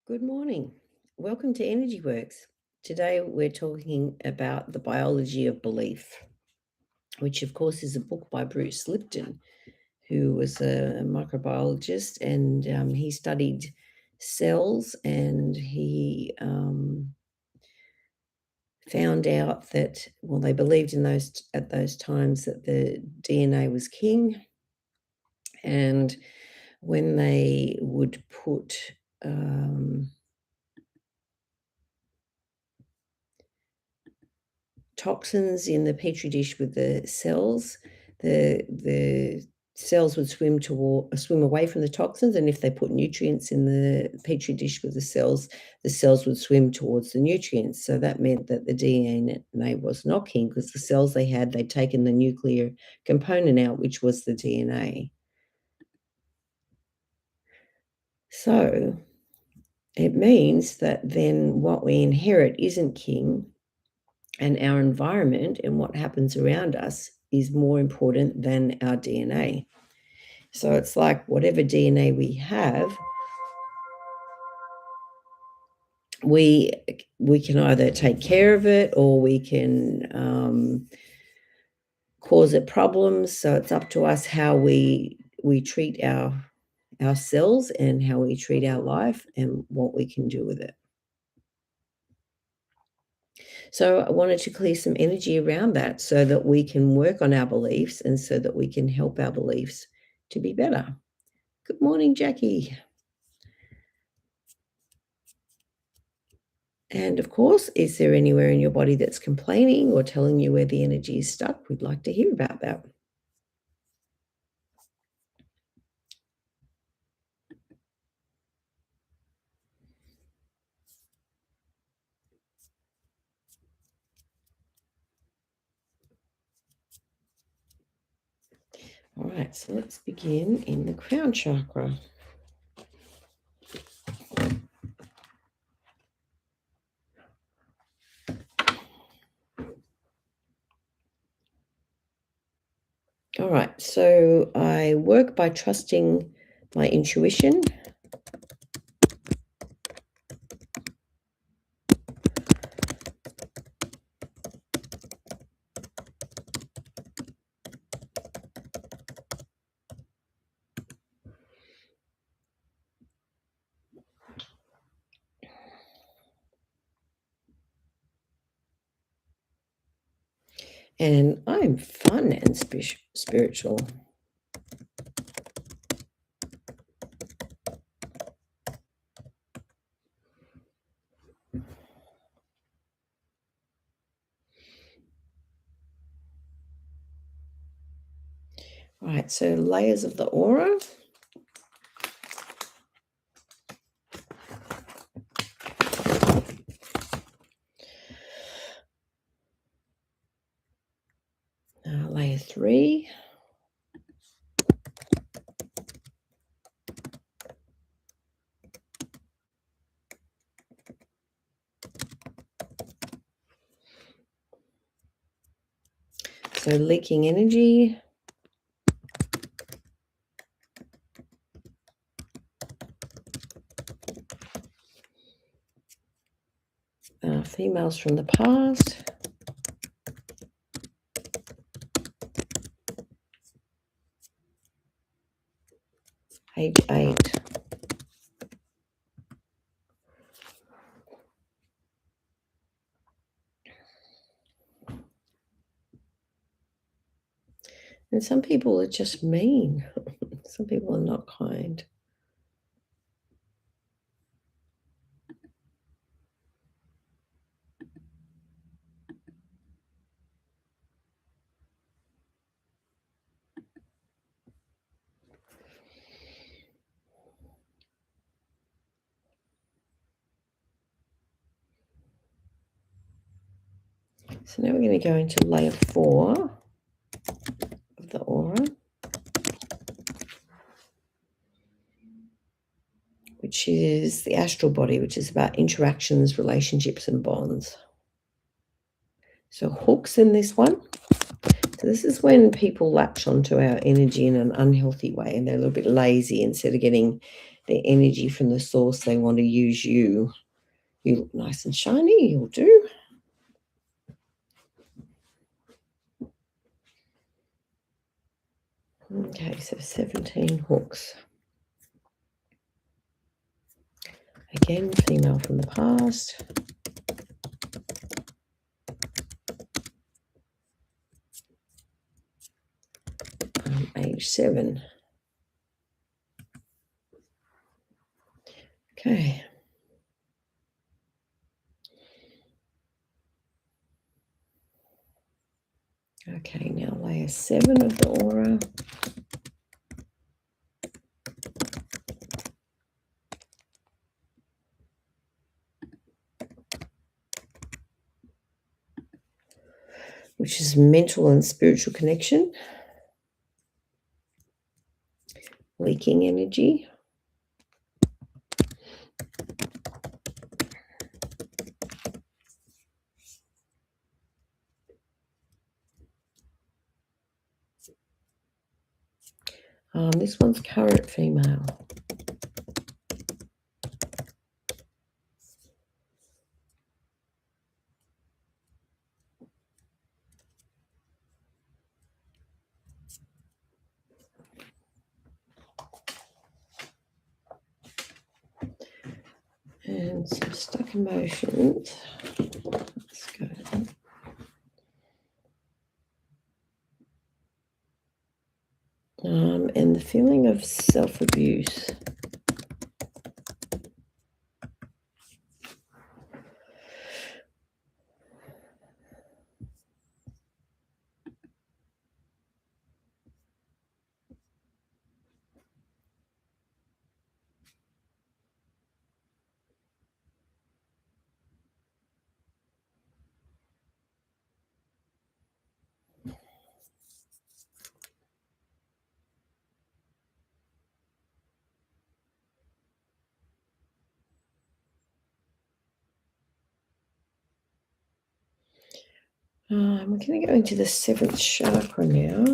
Good morning. Welcome to Energy Works. Today we're talking about the biology of belief, which of course is a book by Bruce Lipton, who was a microbiologist, and he studied cells, and he found out that, well, they believed at those times that the DNA was king, and when they would put toxins in the petri dish with the cells, the cells would swim away from the toxins, and if they put nutrients in the petri dish with the cells would swim towards the nutrients. So that meant that the DNA was not king, because the cells they'd taken the nuclear component out, which was the DNA. So it means that then what we inherit isn't king, and our environment and what happens around us is more important than our DNA. So it's like whatever DNA we have, we can either take care of it, or we can cause it problems. So it's up to us how we treat our cells and how we treat our life and what we can do with it. So I wanted to clear some energy around that so that we can work on our beliefs and so that we can help our beliefs to be better. Good morning, Jackie. And of course, is there anywhere in your body that's complaining or telling you where the energy is stuck? We'd like to hear about that. All right, so let's begin in the crown chakra. All right, so I work by trusting my intuition. And I'm fun and spiritual. All right, so layers of the aura. Layer 3. So leaking energy. Females from the past. Age 8. And some people are just mean. Some people are not kind. So now we're going to go into layer 4 of the aura, which is the astral body, which is about interactions, relationships, and bonds. So hooks in this one. So this is when people latch onto our energy in an unhealthy way, and they're a little bit lazy instead of getting the energy from the source. They want to use you. You look nice and shiny, you'll do. Okay, so 17 hooks. Again, female from the past. Age 7. Okay. Okay, now layer 7 of the aura. Which is mental and spiritual connection. Leaking energy. This one's current female. And some stuck emotions. Let's go. And the feeling of self-abuse. We're going to go into the 7th chakra now.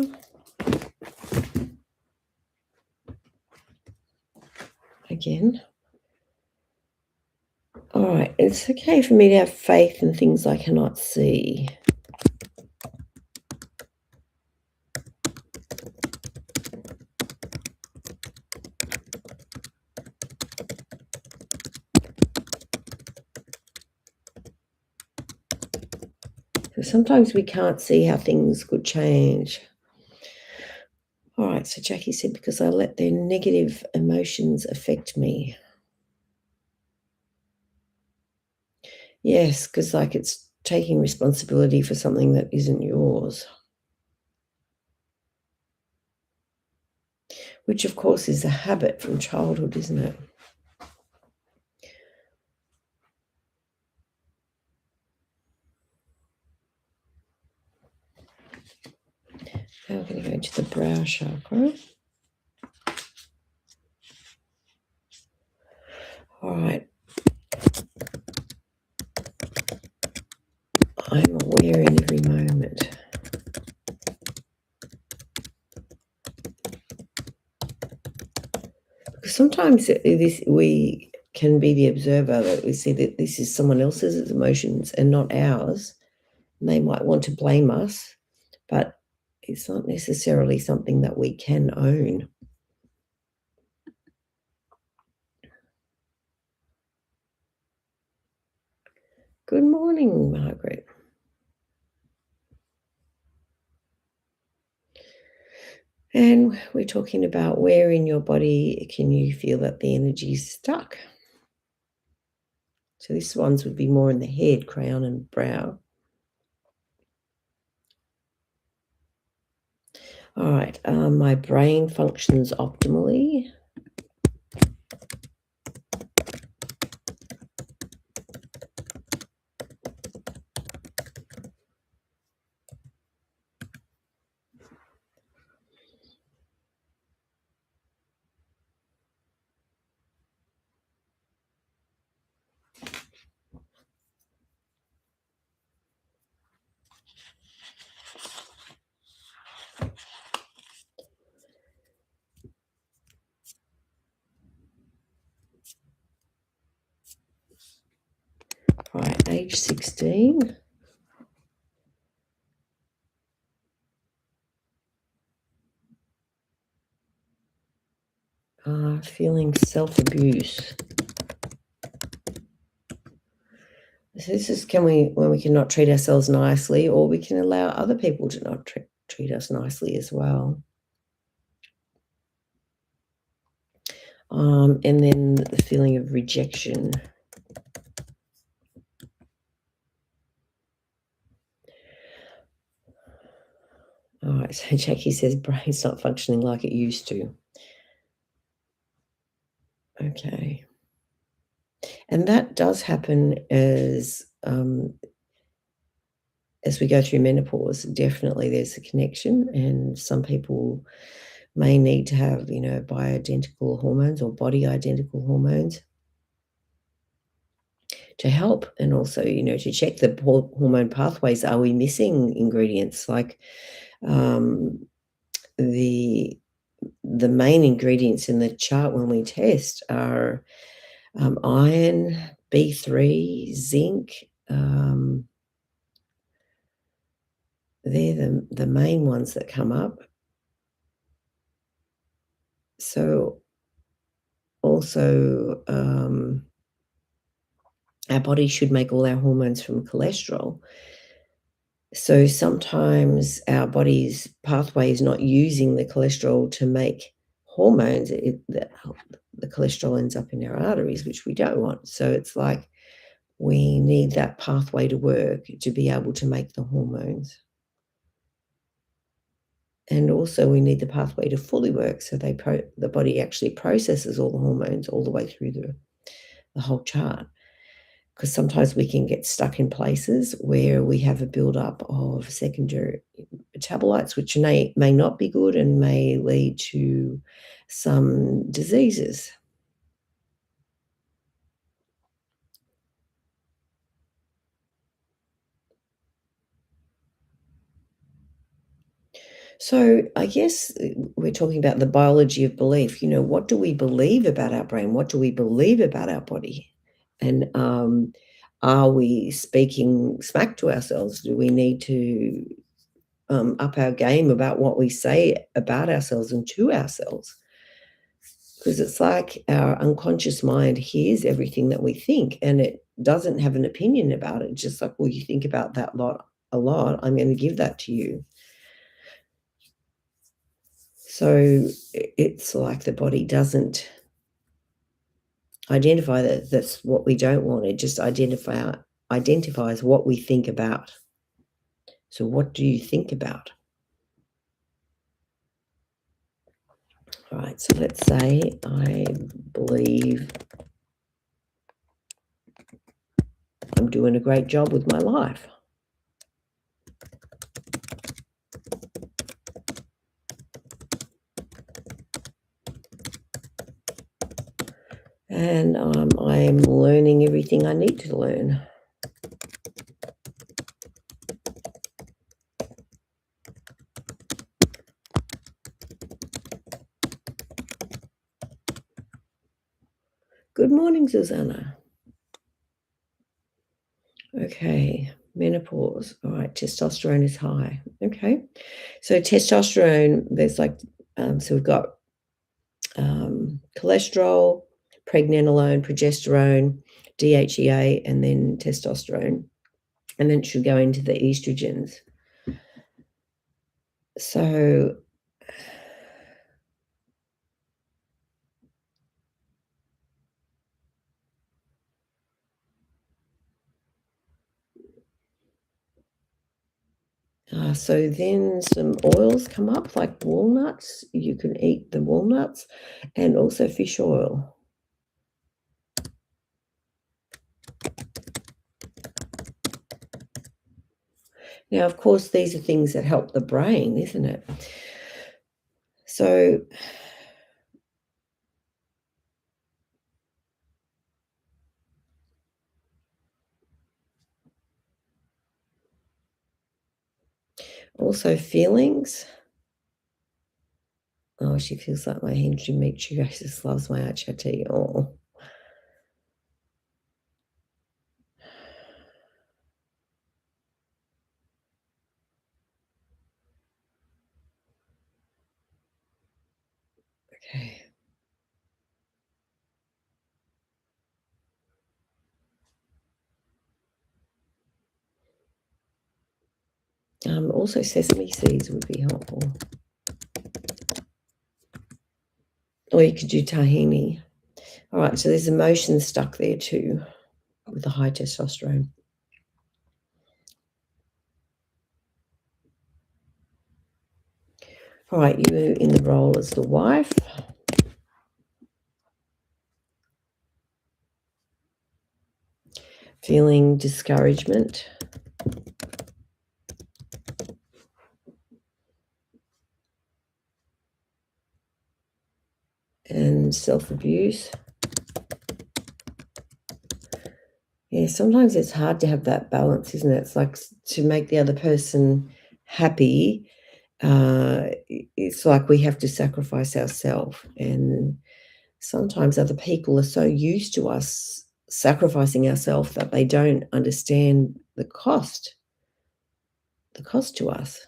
Again. All right, it's okay for me to have faith in things I cannot see. Because sometimes we can't see how things could change. All right, so Jackie said, because I let their negative emotions affect me. Yes, because like it's taking responsibility for something that isn't yours. Which, of course, is a habit from childhood, isn't it? Now we're going to go into the brow chakra. All right. I'm aware in every moment. Because sometimes we can be the observer, that we see that this is someone else's emotions and not ours. And they might want to blame us, but it's not necessarily something that we can own. Good morning, Margaret. And we're talking about where in your body can you feel that the energy is stuck. So this ones would be more in the head, crown and brow. All right, my brain functions optimally. page 16. Feeling self-abuse. So this is when we cannot treat ourselves nicely, or we can allow other people to not treat us nicely as well. And then the feeling of rejection. All right, so Jackie says brain's not functioning like it used to. Okay. And that does happen as we go through menopause. Definitely there's a connection, and some people may need to have, bioidentical hormones or body identical hormones to help, and also, to check the hormone pathways. Are we missing ingredients? Like the main ingredients in the chart when we test are iron, B3, zinc. They're the main ones that come up. So also, our body should make all our hormones from cholesterol. So sometimes our body's pathway is not using the cholesterol to make hormones. The cholesterol ends up in our arteries, which we don't want. So it's like we need that pathway to work to be able to make the hormones. And also we need the pathway to fully work, so the body actually processes all the hormones all the way through the whole chart. Because sometimes we can get stuck in places where we have a buildup of secondary metabolites, which may not be good and may lead to some diseases. So I guess we're talking about the biology of belief. What do we believe about our brain? What do we believe about our body? And are we speaking smack to ourselves? Do we need to up our game about what we say about ourselves and to ourselves? Because it's like our unconscious mind hears everything that we think, and it doesn't have an opinion about it. Just like, well, you think about that a lot, I'm going to give that to you. So it's like the body doesn't identify that that's what we don't want. It just identifies what we think about. So what do you think about? All right, so let's say I believe I'm doing a great job with my life. And I'm learning everything I need to learn. Good morning, Susanna. Okay, menopause. All right, testosterone is high. Okay, so testosterone, there's so we've got cholesterol, pregnenolone, progesterone, DHEA, and then testosterone. And then it should go into the estrogens. So so then some oils come up, like walnuts. You can eat the walnuts, and also fish oil. Now, of course, these are things that help the brain, isn't it? So also feelings. Oh, she feels like my endometriosis loves my HRT. Oh. Also sesame seeds would be helpful. Or you could do tahini. All right, so there's emotions stuck there too with the high testosterone. All right, you in the role as the wife. Feeling discouragement. And self-abuse. Yeah, sometimes it's hard to have that balance, isn't it? It's like to make the other person happy, it's like we have to sacrifice ourselves. And sometimes other people are so used to us sacrificing ourselves that they don't understand the cost to us.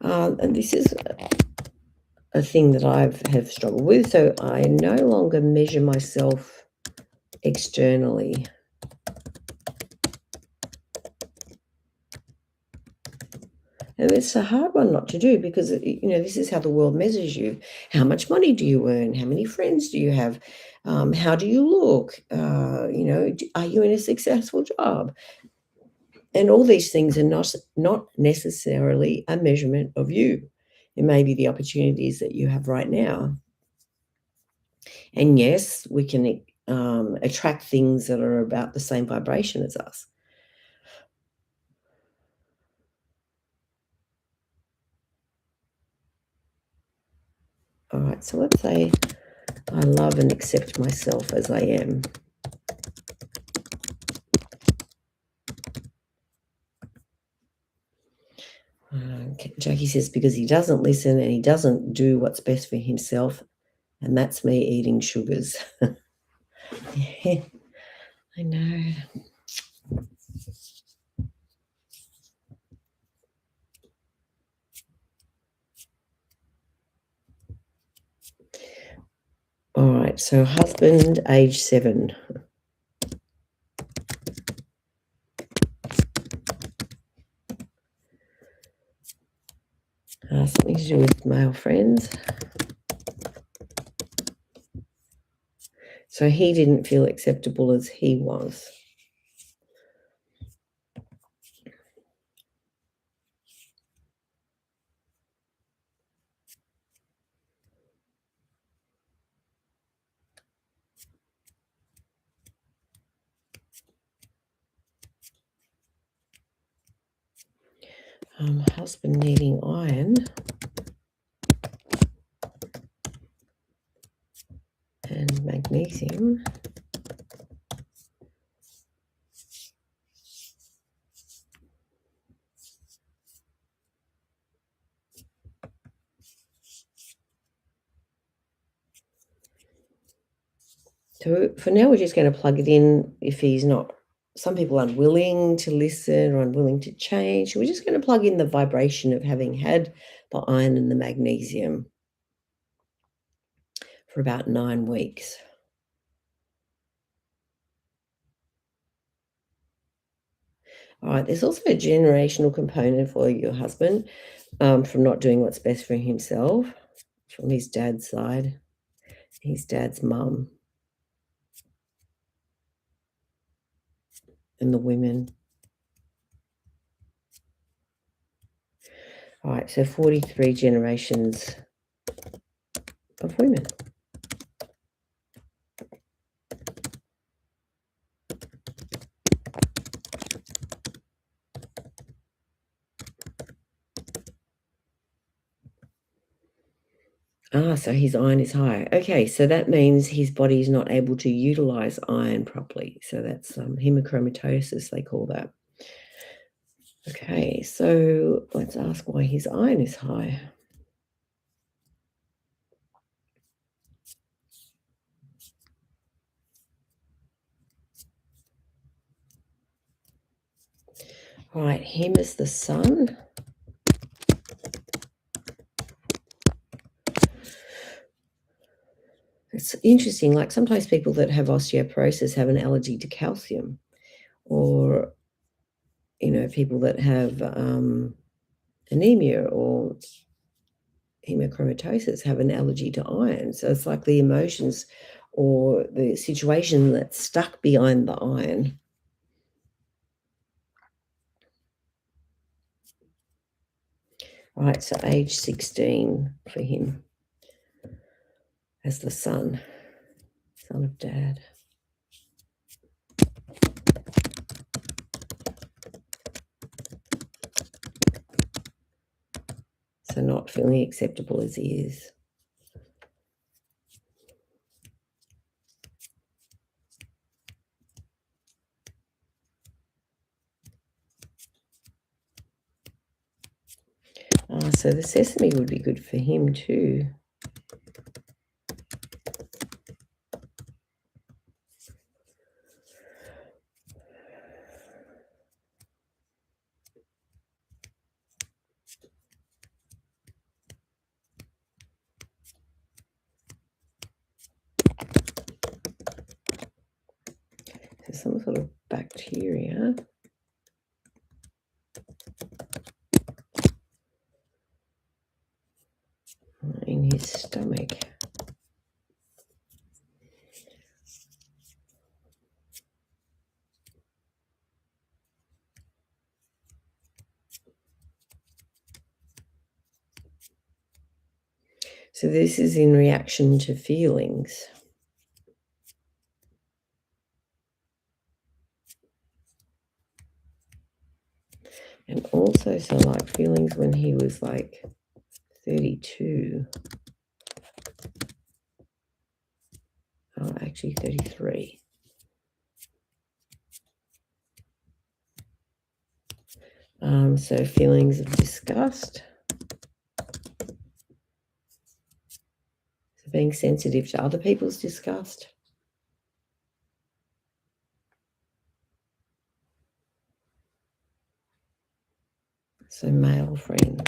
And this is a thing that have struggled with. So I no longer measure myself externally. And it's a hard one not to do because, this is how the world measures you. How much money do you earn? How many friends do you have? How do you look? Are you in a successful job? And all these things are not necessarily a measurement of you. It may be the opportunities that you have right now. And yes, we can attract things that are about the same vibration as us. All right, so let's say I love and accept myself as I am. Jackie says, because he doesn't listen and he doesn't do what's best for himself, and that's me eating sugars. Yeah, I know. All right, so husband, age 7. Something to do with male friends. So he didn't feel acceptable as he was. Husband needing iron and magnesium. So for now, we're just going to plug it in if he's not. Some people are unwilling to listen or unwilling to change. We're just going to plug in the vibration of having had the iron and the magnesium for about 9 weeks. All right, there's also a generational component for your husband from not doing what's best for himself from his dad's side, his dad's mum, and the women. All right, so 43 generations of women. So his iron is high. Okay, so that means his body is not able to utilize iron properly. So that's hemochromatosis, they call that. Okay, so let's ask why his iron is high. All right, him as the sun. It's interesting, like sometimes people that have osteoporosis have an allergy to calcium, or, people that have anemia or hemochromatosis have an allergy to iron. So it's like the emotions or the situation that's stuck behind the iron. Right, so age 16 for him as the son of dad. So not feeling acceptable as he is. So the sesame would be good for him too. So some sort of bacteria in his stomach. So this is in reaction to feelings. And also some like feelings when he was like 32. Oh, actually 33. So feelings of disgust. So being sensitive to other people's disgust. So male friends.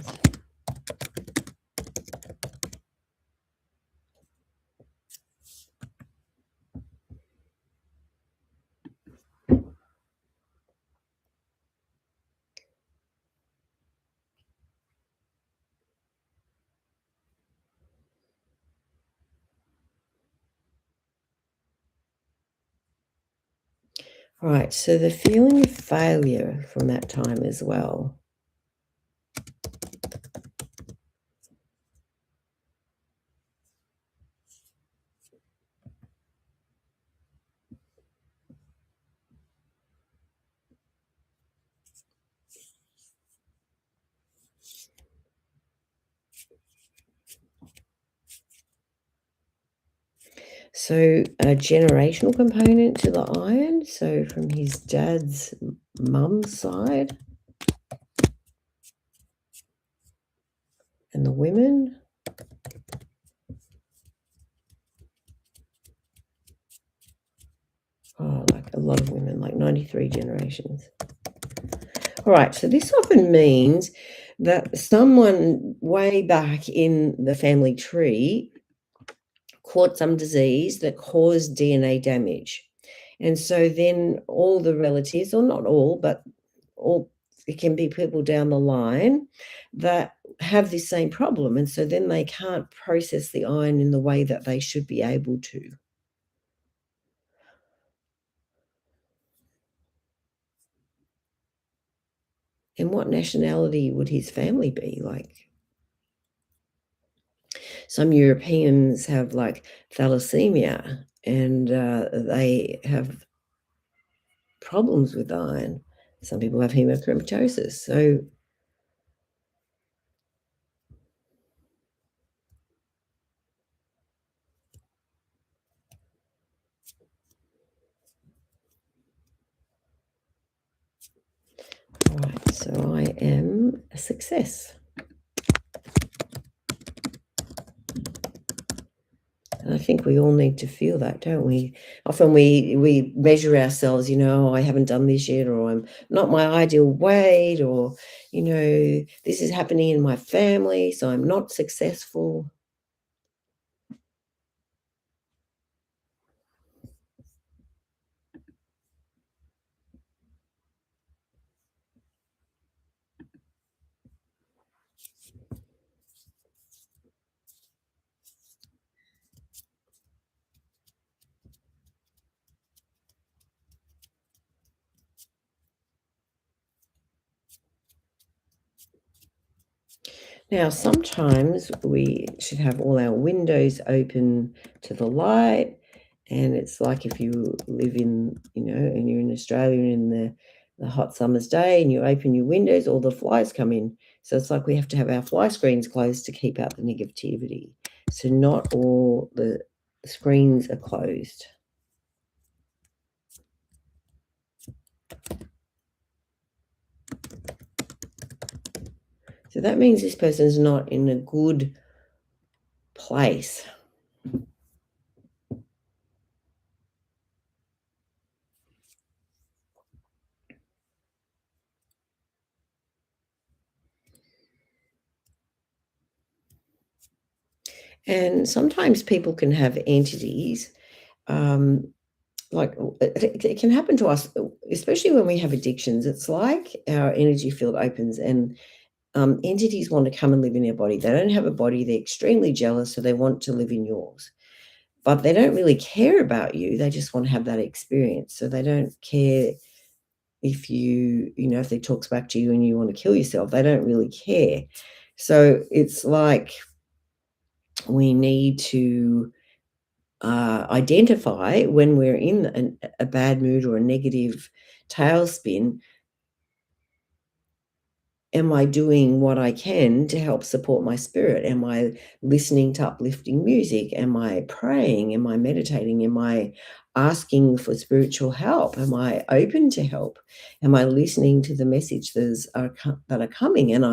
All right, so the feeling of failure from that time as well. So a generational component to the iron, so from his dad's mum's side. And the women. Oh, like a lot of women, like 93 generations. All right, so this often means that someone way back in the family tree caught some disease that caused DNA damage. And so then all the relatives, or not all, but all, it can be people down the line that have this same problem. And so then they can't process the iron in the way that they should be able to. And what nationality would his family be like? Some Europeans have like thalassemia, and they have problems with iron. Some people have hemochromatosis. So all right, so I am a success. And I think we all need to feel that, don't we? Often we measure ourselves, "I haven't done this yet," or "I'm not my ideal weight," or, "This is happening in my family, so I'm not successful." Now, sometimes we should have all our windows open to the light, and it's like if you live and you're in Australia in the hot summer's day and you open your windows, all the flies come in. So it's like we have to have our fly screens closed to keep out the negativity. So not all the screens are closed. So that means this person's not in a good place. And sometimes people can have entities, um, like, it can happen to us, especially when we have addictions. It's like our energy field opens and, entities want to come and live in our body. They don't have a body, they're extremely jealous, so they want to live in yours. But they don't really care about you, they just want to have that experience. So they don't care if if they talks back to you and you want to kill yourself, they don't really care. So it's like we need to identify when we're in a bad mood or a negative tailspin. Am I doing what I can to help support my spirit? Am I listening to uplifting music? Am I praying? Am I meditating? Am I asking for spiritual help? Am I open to help? Am I listening to the messages that are coming? And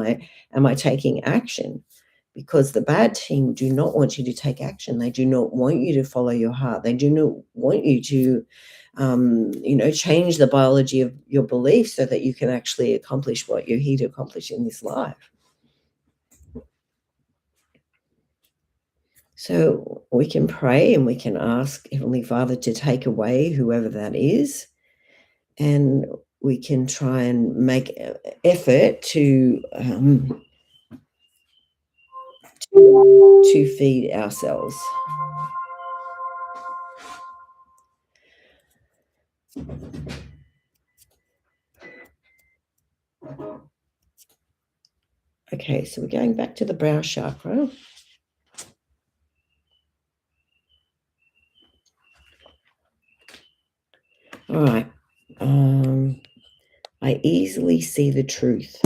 am I taking action? Because the bad team do not want you to take action. They do not want you to follow your heart. They do not want you to change the biology of your beliefs so that you can actually accomplish what you're here to accomplish in this life. So we can pray and we can ask Heavenly Father to take away whoever that is, and we can try and make effort to feed ourselves. Okay, so we're going back to the brow chakra. All right. I easily see the truth.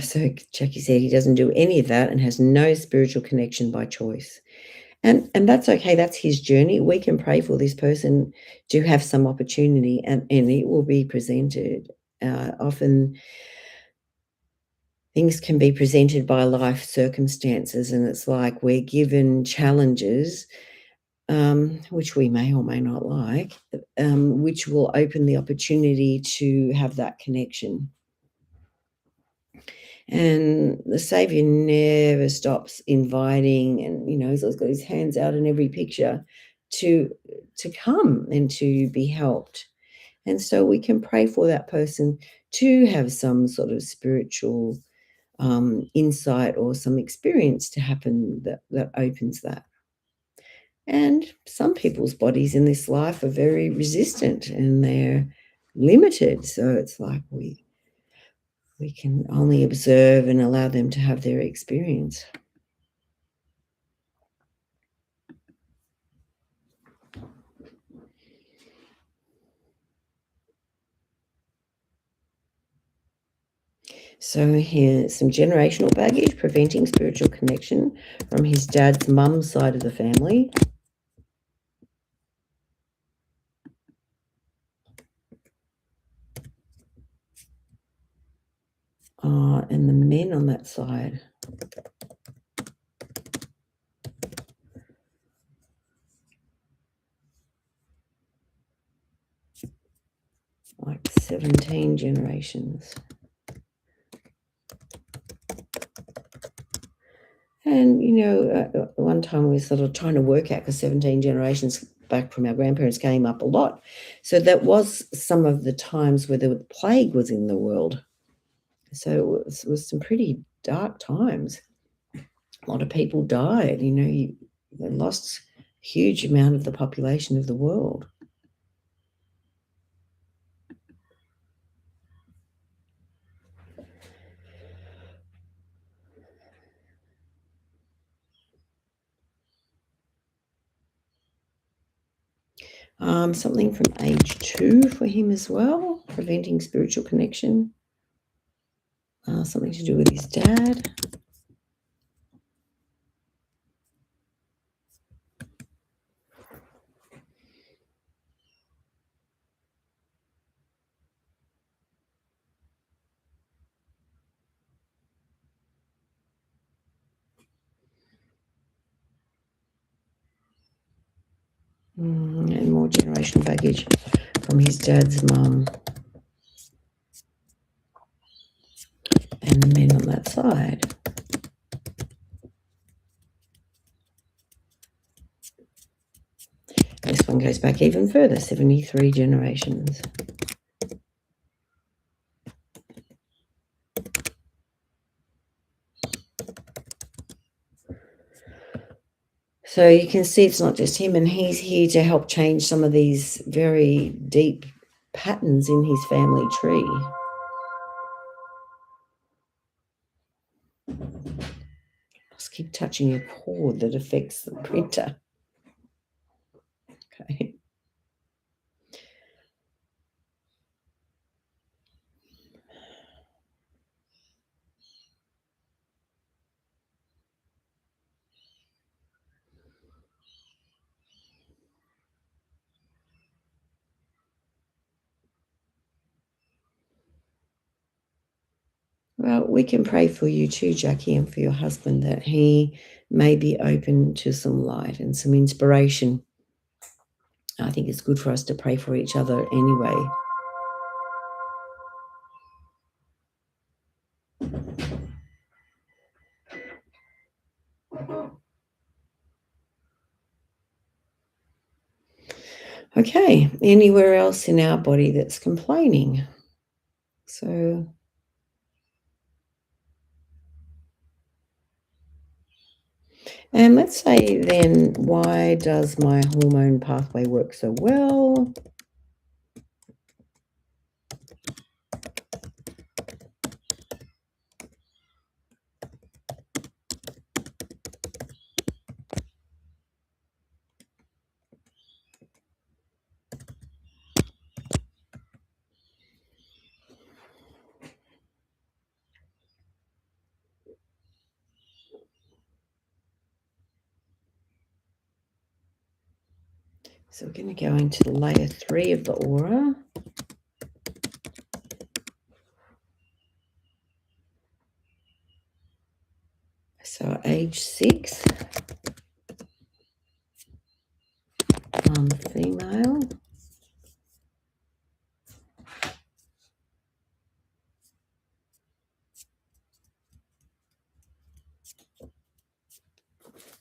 So Jackie said he doesn't do any of that and has no spiritual connection by choice. And that's okay, that's his journey. We can pray for this person to have some opportunity and it will be presented. Often things can be presented by life circumstances, and it's like we're given challenges, which we may or may not like, which will open the opportunity to have that connection. And the Saviour never stops inviting, and, he's always got his hands out in every picture to come and to be helped. And so we can pray for that person to have some sort of spiritual, insight or some experience to happen that opens that. And some people's bodies in this life are very resistant and they're limited, so it's like we can only observe and allow them to have their experience. So here's some generational baggage preventing spiritual connection from his dad's mum's side of the family. and the men on that side. Like 17 generations. And, one time we were sort of trying to work out, because 17 generations back from our grandparents came up a lot. So that was some of the times where the plague was in the world. So it was some pretty dark times. A lot of people died, they lost a huge amount of the population of the world. Something from age 2 for him as well, preventing spiritual connection. Something to do with his dad. And more generational baggage from his dad's mum. And the men on that side. This one goes back even further, 73 generations. So you can see it's not just him, and he's here to help change some of these very deep patterns in his family tree. Just keep touching a cord that affects the printer. Okay. Well, we can pray for you too, Jackie, and for your husband, that he may be open to some light and some inspiration. I think it's good for us to pray for each other anyway. Okay, anywhere else in our body that's complaining? So, and let's say then, why does my hormone pathway work so well? So we're going to go into layer 3 of the aura. So age 6, female.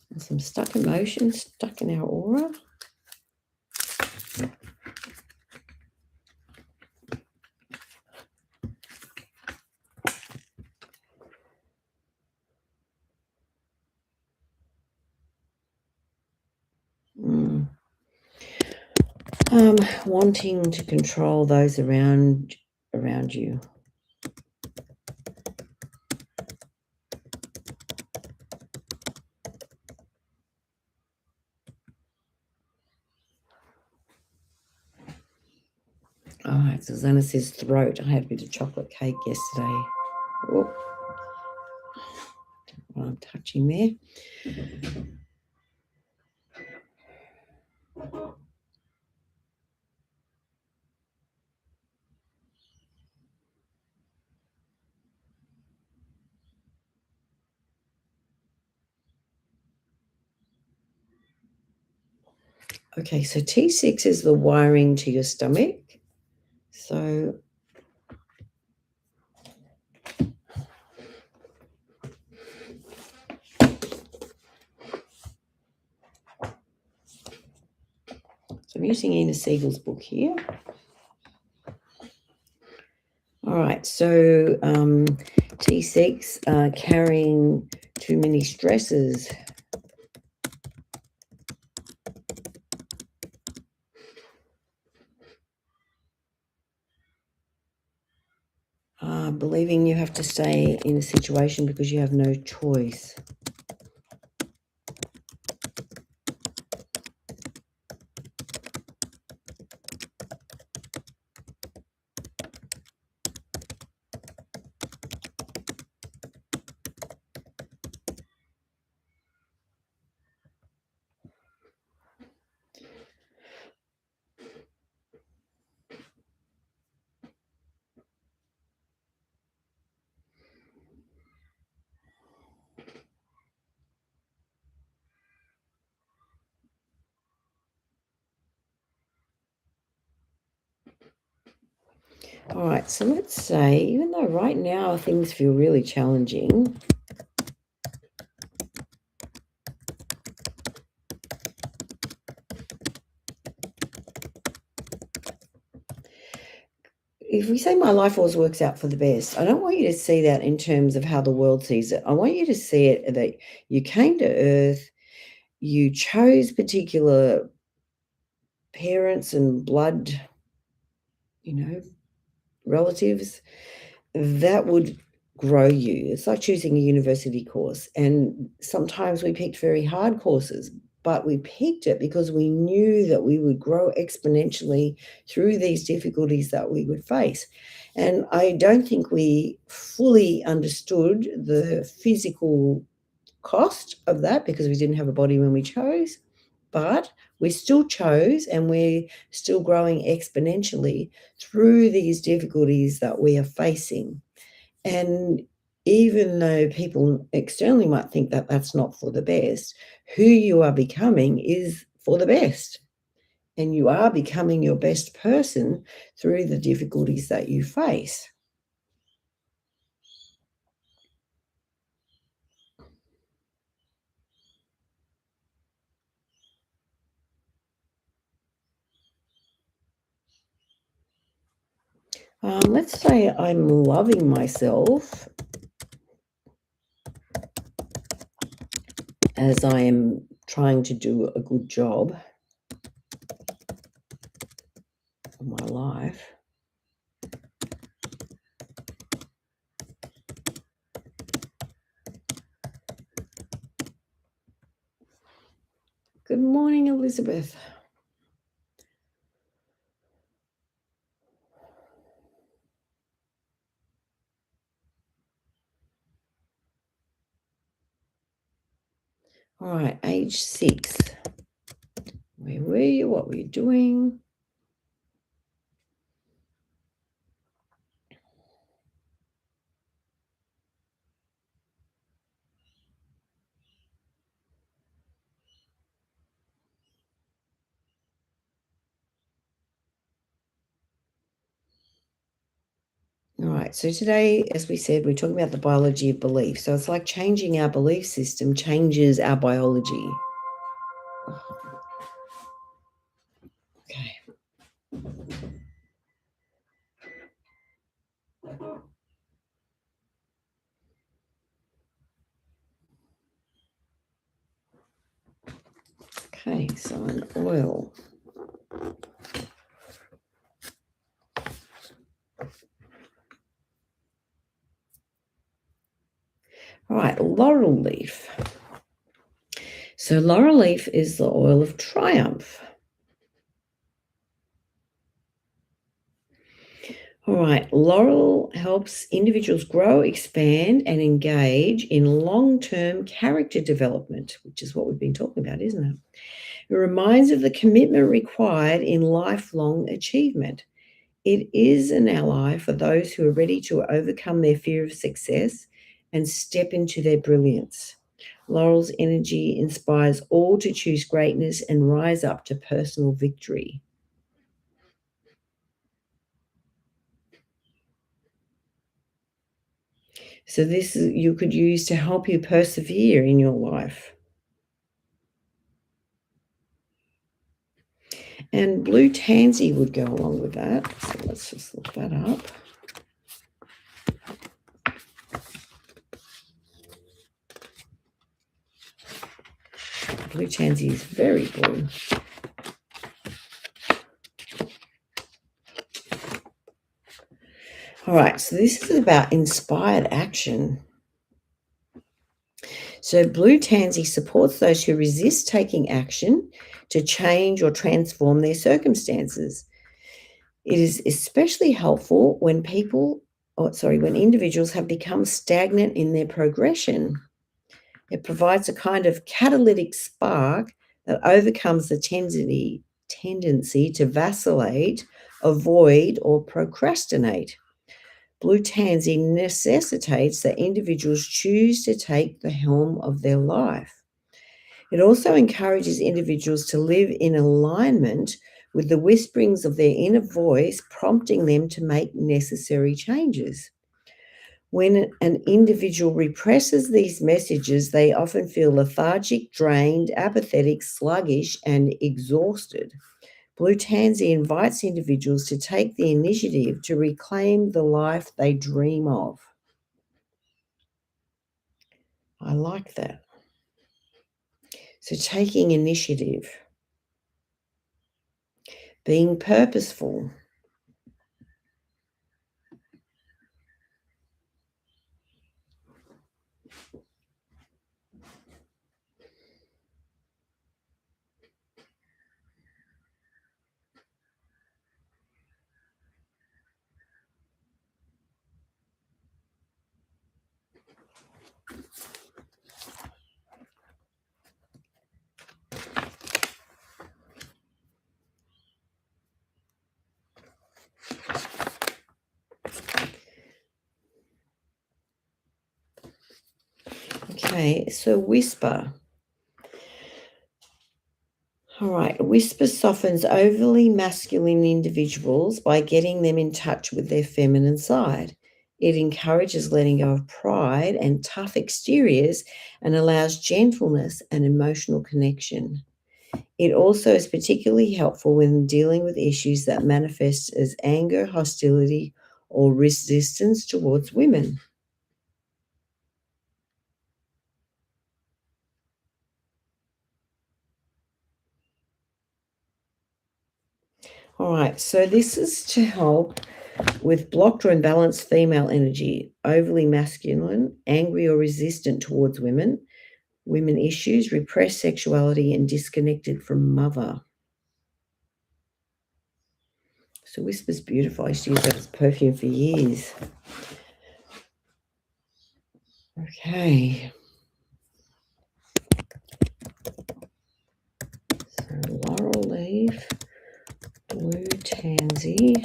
And some stuck emotions stuck in our aura. Wanting to control those around you. All right, Susanna says throat. I had a bit of chocolate cake yesterday. Oh, what I'm touching there. Okay, so T6 is the wiring to your stomach. So I'm using Ina Siegel's book here. All right, so T6 carrying too many stresses. Believing you have to stay in a situation because you have no choice. All right, so let's say, even though right now things feel really challenging, if we say my life always works out for the best, I don't want you to see that in terms of how the world sees it. I want you to see it that you came to Earth, you chose particular parents and blood, relatives that would grow you. It's like choosing a university course. And sometimes we picked very hard courses, but we picked it because we knew that we would grow exponentially through these difficulties that we would face. And I don't think we fully understood the physical cost of that because we didn't have a body when we chose, but we still chose and we're still growing exponentially through these difficulties that we are facing. And even though people externally might think that that's not for the best, who you are becoming is for the best. And you are becoming your best person through the difficulties that you face. Let's say I'm loving myself as I am trying to do a good job of my life. Good morning, Elizabeth. All right, age 6. Where were you? What were you doing? All right, so today, as we said, we're talking about the biology of belief. So it's like changing our belief system changes our biology. Okay. Okay, so an oil. All right, laurel leaf. So laurel leaf is the oil of triumph. All right, laurel helps individuals grow, expand, and engage in long-term character development, which is what we've been talking about, isn't it? It reminds of the commitment required in lifelong achievement. It is an ally for those who are ready to overcome their fear of success and step into their brilliance. Laurel's energy inspires all to choose greatness and rise up to personal victory. So this you could use to help you persevere in your life. And blue tansy would go along with that. So let's just look that up. Blue tansy is very blue. All right, so this is about inspired action. So blue tansy supports those who resist taking action to change or transform their circumstances. It is especially helpful when when individuals have become stagnant in their progression. It provides a kind of catalytic spark that overcomes the tendency to vacillate, avoid, or procrastinate. Blue tansy necessitates that individuals choose to take the helm of their life. It also encourages individuals to live in alignment with the whisperings of their inner voice, prompting them to make necessary changes. When an individual represses these messages, they often feel lethargic, drained, apathetic, sluggish, and exhausted. Blue Tansy invites individuals to take the initiative to reclaim the life they dream of. I like that. So, taking initiative, being purposeful. Okay, so whisper. All right, whisper softens overly masculine individuals by getting them in touch with their feminine side. It encourages letting go of pride and tough exteriors and allows gentleness and emotional connection. It also is particularly helpful when dealing with issues that manifest as anger, hostility, or resistance towards women. All right, so this is to help with blocked or imbalanced female energy, overly masculine, angry or resistant towards women, women issues, repressed sexuality, and disconnected from mother. So Whisper's beautiful. I used to use that as perfume for years. Okay. So laurel leaf, blue tansy,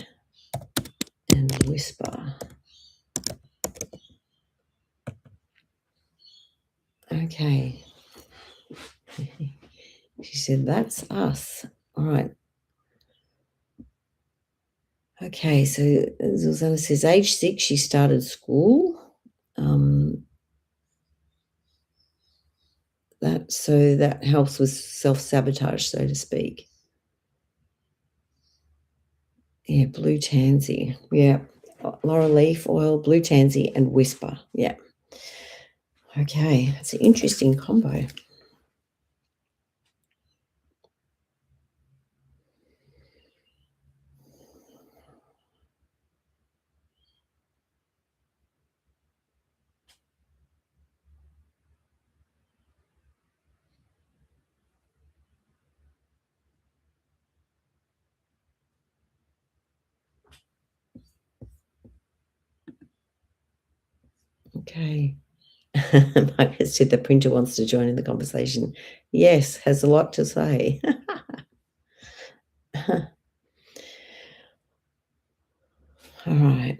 and whisper. Okay. She said, that's us. All right. Okay, so Zuzana says, age 6, she started school. Um, that helps with self-sabotage, so to speak. Yeah, blue tansy. Yeah. Laurel leaf oil, blue tansy, and whisper. Yeah. Okay, it's an interesting combo. Okay. Mike has said the printer wants to join in the conversation. Yes, has a lot to say. All right.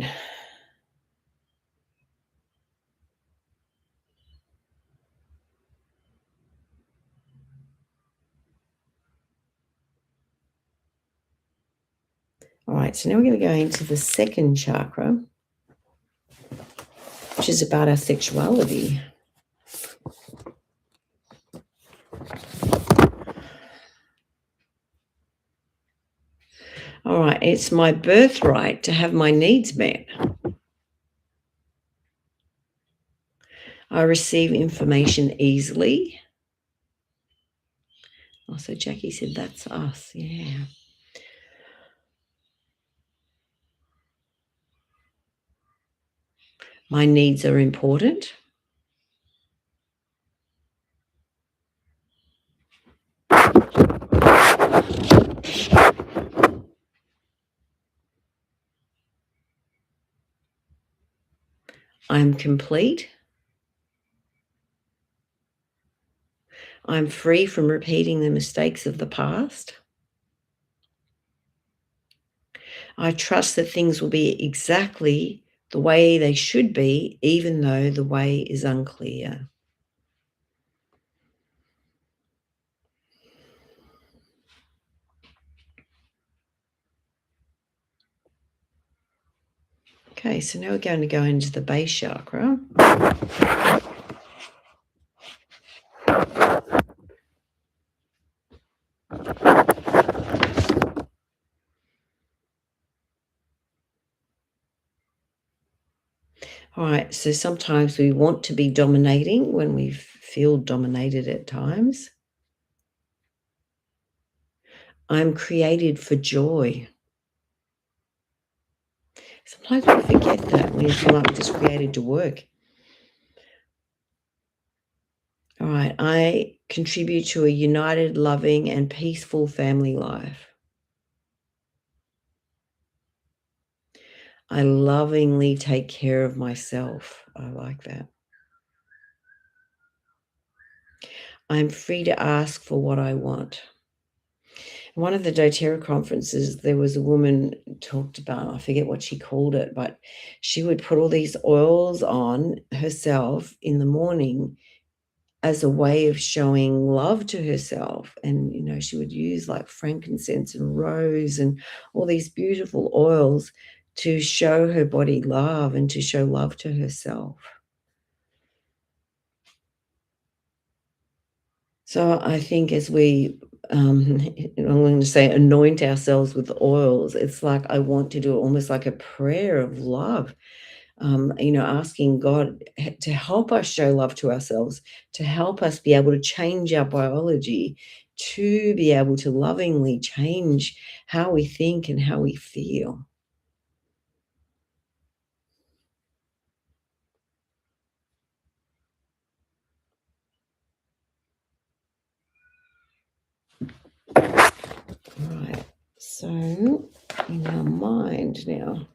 All right, so now we're going to go into the second chakra, which is about our sexuality. All right, it's my birthright to have my needs met. I receive information easily. Also, Jackie said that's us, yeah. My needs are important. I'm complete. I'm free from repeating the mistakes of the past. I trust that things will be exactly the way they should be, even though the way is unclear. Okay, so now we're going to go into the base chakra. All right, so sometimes we want to be dominating when we feel dominated at times. I'm created for joy. Sometimes we forget that. We feel like we're just created to work. All right, I contribute to a united, loving, and peaceful family life. I lovingly take care of myself. I like that. I'm free to ask for what I want. One of the doTERRA conferences, there was a woman talked about, I forget what she called it, but she would put all these oils on herself in the morning as a way of showing love to herself. And, she would use like frankincense and rose and all these beautiful oils to show her body love and to show love to herself. So I think as we, I'm going to say anoint ourselves with oils, it's like I want to do almost like a prayer of love, asking God to help us show love to ourselves, to help us be able to change our biology, to be able to lovingly change how we think and how we feel. All right, so in our mind now.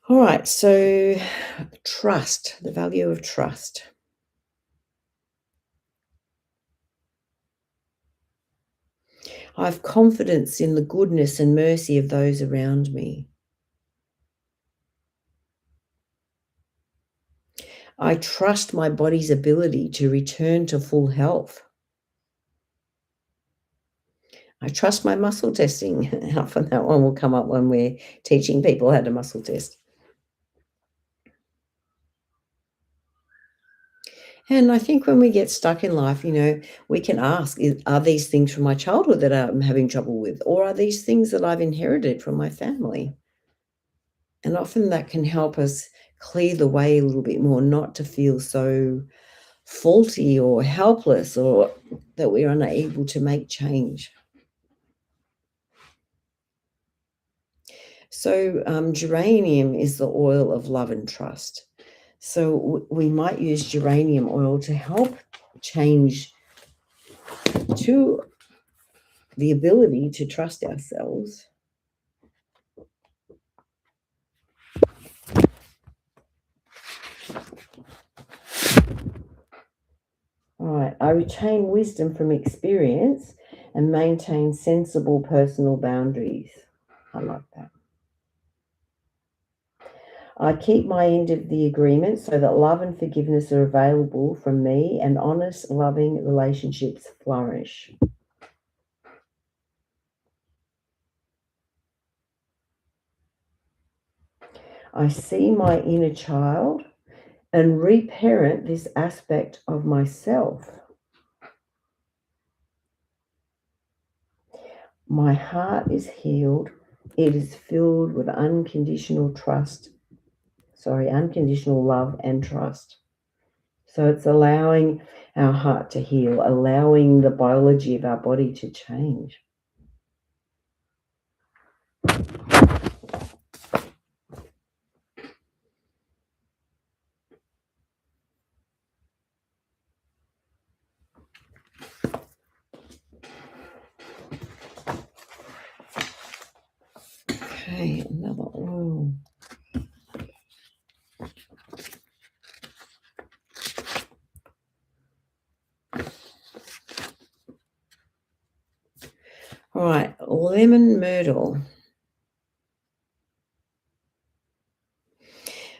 All right, so trust, the value of trust. I have confidence in the goodness and mercy of those around me. I trust my body's ability to return to full health. I trust my muscle testing. Often that one will come up when we're teaching people how to muscle test. And I think when we get stuck in life, we can ask, are these things from my childhood that I'm having trouble with? Or are these things that I've inherited from my family? And often that can help us clear the way a little bit more, not to feel so faulty or helpless or that we're unable to make change. So, geranium is the oil of love and trust. So, we might use geranium oil to help change to the ability to trust ourselves. All right, I retain wisdom from experience and maintain sensible personal boundaries. I like that. I keep my end of the agreement so that love and forgiveness are available from me and honest, loving relationships flourish. I see my inner child and reparent this aspect of myself. My heart is healed. It is filled with unconditional love and trust. So it's allowing our heart to heal, allowing the biology of our body to change. Okay, another oil. All right, lemon myrtle.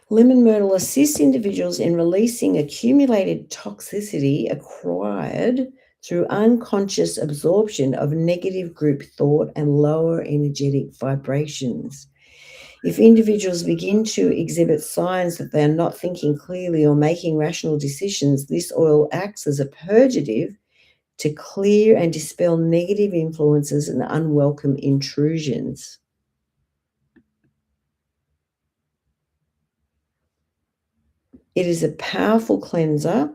Lemon myrtle assists individuals in releasing accumulated toxicity acquired through unconscious absorption of negative group thought and lower energetic vibrations. If individuals begin to exhibit signs that they are not thinking clearly or making rational decisions, this oil acts as a purgative to clear and dispel negative influences and unwelcome intrusions. It is a powerful cleanser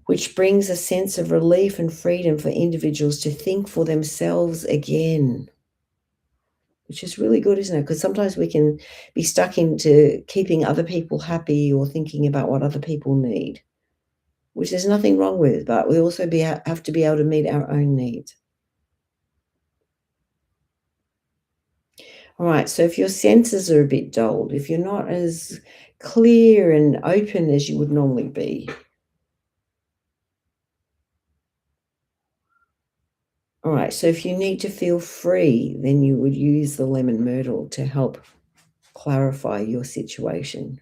which brings a sense of relief and freedom for individuals to think for themselves again, which is really good, isn't it? Because sometimes we can be stuck into keeping other people happy or thinking about what other people need, which there's nothing wrong with, but we also have to be able to meet our own needs. All right, so if your senses are a bit dulled, if you're not as clear and open as you would normally be, all right, so if you need to feel free, then you would use the lemon myrtle to help clarify your situation.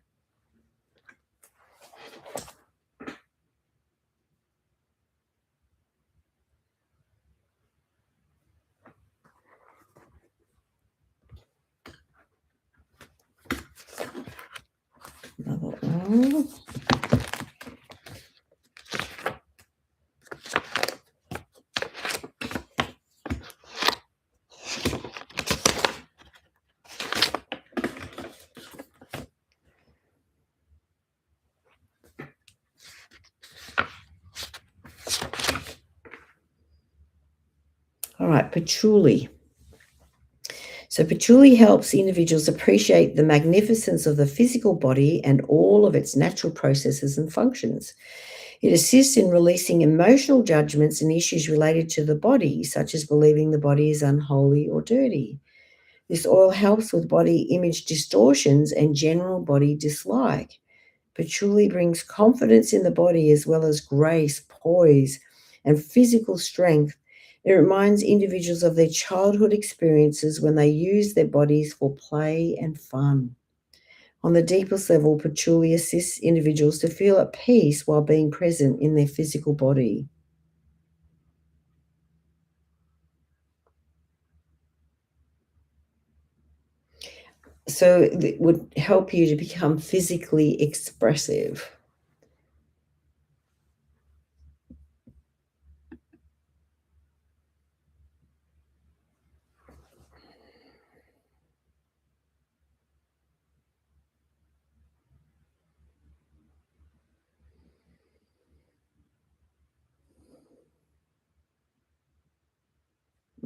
Another one. All right, patchouli. So patchouli helps individuals appreciate the magnificence of the physical body and all of its natural processes and functions. It assists in releasing emotional judgments and issues related to the body, such as believing the body is unholy or dirty. This oil helps with body image distortions and general body dislike. Patchouli brings confidence in the body as well as grace, poise, and physical strength. It reminds individuals of their childhood experiences when they use their bodies for play and fun. On the deepest level, patchouli assists individuals to feel at peace while being present in their physical body. So it would help you to become physically expressive.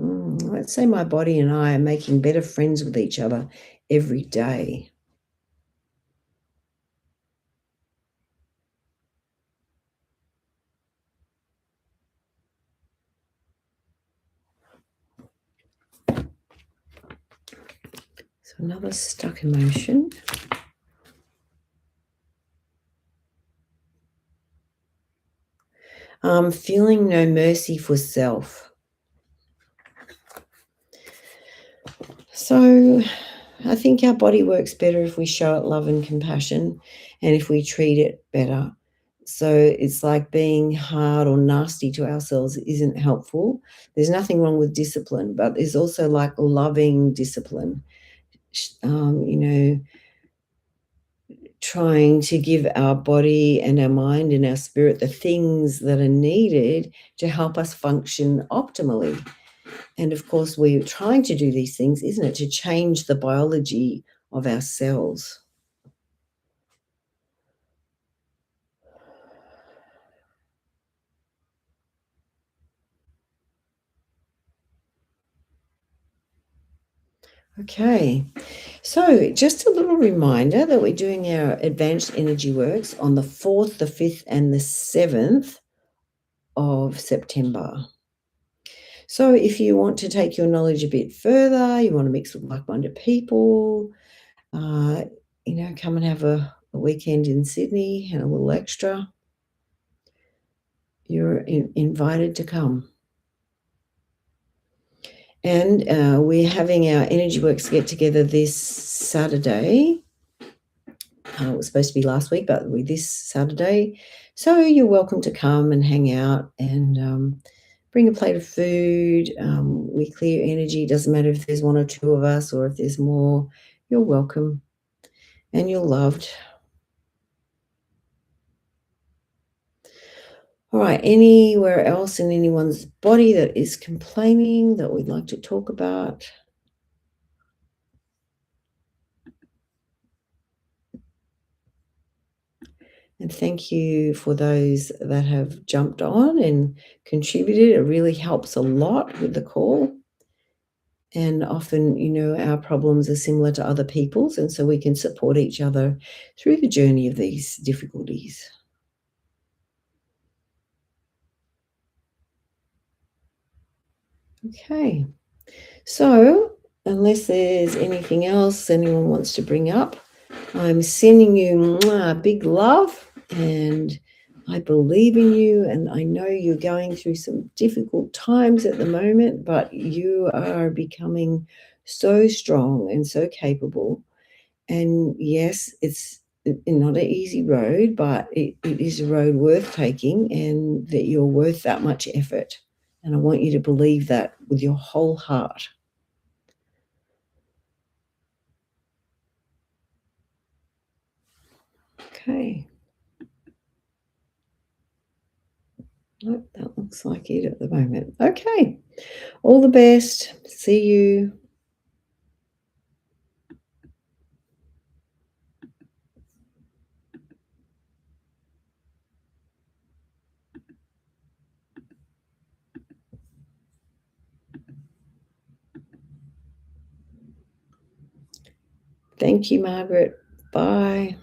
Let's say my body and I are making better friends with each other every day. So another stuck emotion. Feeling no mercy for self. So I think our body works better if we show it love and compassion and if we treat it better. So it's like being hard or nasty to ourselves isn't helpful. There's nothing wrong with discipline, but there's also like loving discipline. You know, trying to give our body and our mind and our spirit the things that are needed to help us function optimally. And of course, we're trying to do these things, isn't it, to change the biology of our cells. Okay, so just a little reminder that we're doing our advanced energy works on the 4th, the 5th, and the 7th of September. So if you want to take your knowledge a bit further, you want to mix with like-minded people, uh, come and have a weekend in Sydney and a little extra, you're invited to come. And we're having our Energy Works get together this Saturday. It was supposed to be last week, but we're this Saturday. So you're welcome to come and hang out and bring a plate of food. We clear energy. Doesn't matter if there's one or two of us or if there's more. You're welcome and you're loved. All right, anywhere else in anyone's body that is complaining that we'd like to talk about? And thank you for those that have jumped on and contributed. It really helps a lot with the call. And often, our problems are similar to other people's, and so we can support each other through the journey of these difficulties. Okay. So, unless there's anything else anyone wants to bring up, I'm sending you big love, and I believe in you, and I know you're going through some difficult times at the moment, but you are becoming so strong and so capable. And yes, it's not an easy road, but it is a road worth taking, and that you're worth that much effort. And I want you to believe that with your whole heart. Okay. Nope, that looks like it at the moment. Okay. All the best. See you. Thank you, Margaret. Bye.